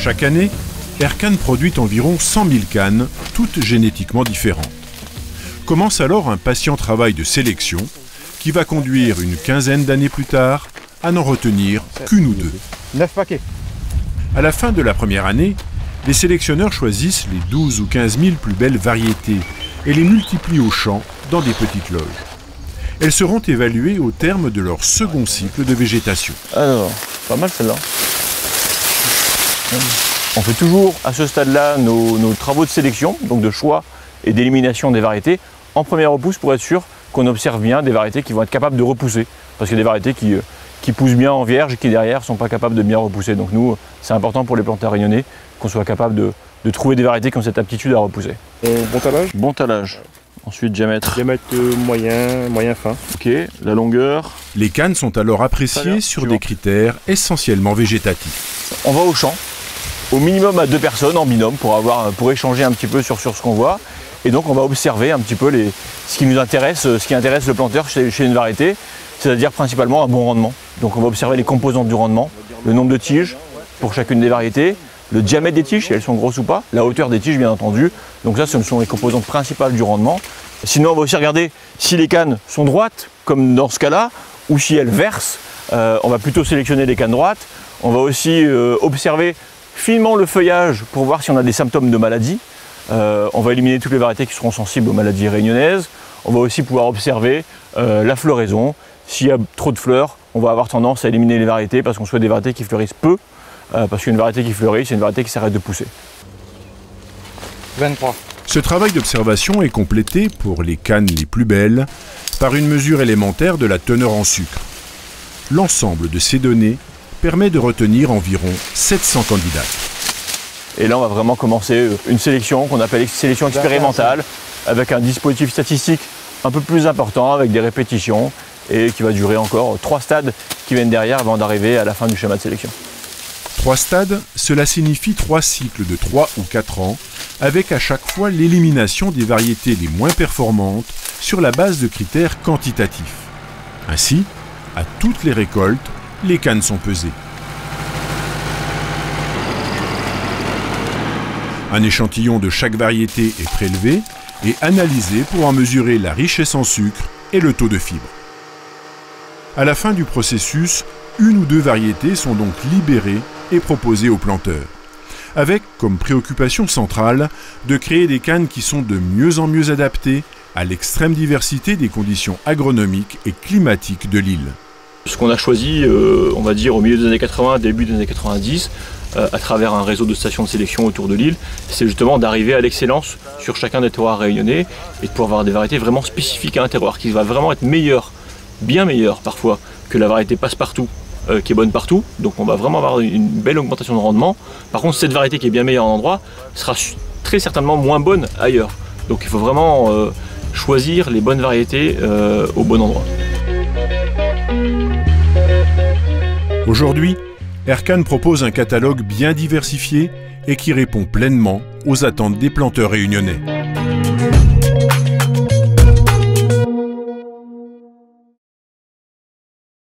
Chaque année, Ercan produit environ 100 000 cannes, toutes génétiquement différentes. Commence alors un patient travail de sélection qui va conduire une quinzaine d'années plus tard à n'en retenir qu'une ou deux. 9 paquets. À la fin de la première année, les sélectionneurs choisissent les 12 ou 15 000 plus belles variétés et les multiplient au champ dans des petites loges. Elles seront évaluées au terme de leur second cycle de végétation. Alors, pas mal celle-là. On fait toujours à ce stade-là nos travaux de sélection, donc de choix et d'élimination des variétés, en première repousse pour être sûr qu'on observe bien des variétés qui vont être capables de repousser. Parce qu'il y a des variétés qui poussent bien en vierge et qui derrière ne sont pas capables de bien repousser. Donc nous, c'est important pour les planteurs réunionnais qu'on soit capable de trouver des variétés qui ont cette aptitude à repousser. Bon talage. Bon talage. Ensuite diamètre. Diamètre moyen fin. Ok, la longueur. Les cannes sont alors appréciées sur des critères essentiellement végétatifs. On va au champ, au minimum à 2 personnes en binôme pour échanger un petit peu sur ce qu'on voit. Et donc on va observer un petit peu ce qui nous intéresse, ce qui intéresse le planteur chez une variété, c'est-à-dire principalement un bon rendement. Donc on va observer les composantes du rendement, le nombre de tiges pour chacune des variétés, le diamètre des tiges, si elles sont grosses ou pas, la hauteur des tiges bien entendu. Donc ça, ce sont les composantes principales du rendement. Sinon, on va aussi regarder si les cannes sont droites, comme dans ce cas-là, ou si elles versent. On va plutôt sélectionner les cannes droites. On va aussi observer finement le feuillage pour voir si on a des symptômes de maladie. On va éliminer toutes les variétés qui seront sensibles aux maladies réunionnaises. On va aussi pouvoir observer la floraison. S'il y a trop de fleurs, on va avoir tendance à éliminer les variétés parce qu'on souhaite des variétés qui fleurissent peu. Parce qu'une variété qui fleurit, c'est une variété qui s'arrête de pousser. 23. Ce travail d'observation est complété, pour les cannes les plus belles, par une mesure élémentaire de la teneur en sucre. L'ensemble de ces données permet de retenir environ 700 candidats. Et là, on va vraiment commencer une sélection qu'on appelle sélection expérimentale, avec un dispositif statistique un peu plus important, avec des répétitions, et qui va durer encore 3 stades qui viennent derrière avant d'arriver à la fin du schéma de sélection. 3 stades, cela signifie 3 cycles de 3 ou 4 ans, avec à chaque fois l'élimination des variétés les moins performantes sur la base de critères quantitatifs. Ainsi, à toutes les récoltes, les cannes sont pesées. Un échantillon de chaque variété est prélevé et analysé pour en mesurer la richesse en sucre et le taux de fibre. À la fin du processus, 1 ou 2 variétés sont donc libérées et proposées aux planteurs, avec comme préoccupation centrale de créer des cannes qui sont de mieux en mieux adaptées à l'extrême diversité des conditions agronomiques et climatiques de l'île. Ce qu'on a choisi, on va dire au milieu des années 80, début des années 90, à travers un réseau de stations de sélection autour de l'île, c'est justement d'arriver à l'excellence sur chacun des terroirs réunionnais et de pouvoir avoir des variétés vraiment spécifiques à un terroir, qui va vraiment être meilleur, bien meilleur parfois, que la variété passe-partout, qui est bonne partout. Donc on va vraiment avoir une belle augmentation de rendement. Par contre, cette variété qui est bien meilleure en endroit sera très certainement moins bonne ailleurs. Donc il faut vraiment choisir les bonnes variétés au bon endroit. Aujourd'hui, Ercan propose un catalogue bien diversifié et qui répond pleinement aux attentes des planteurs réunionnais.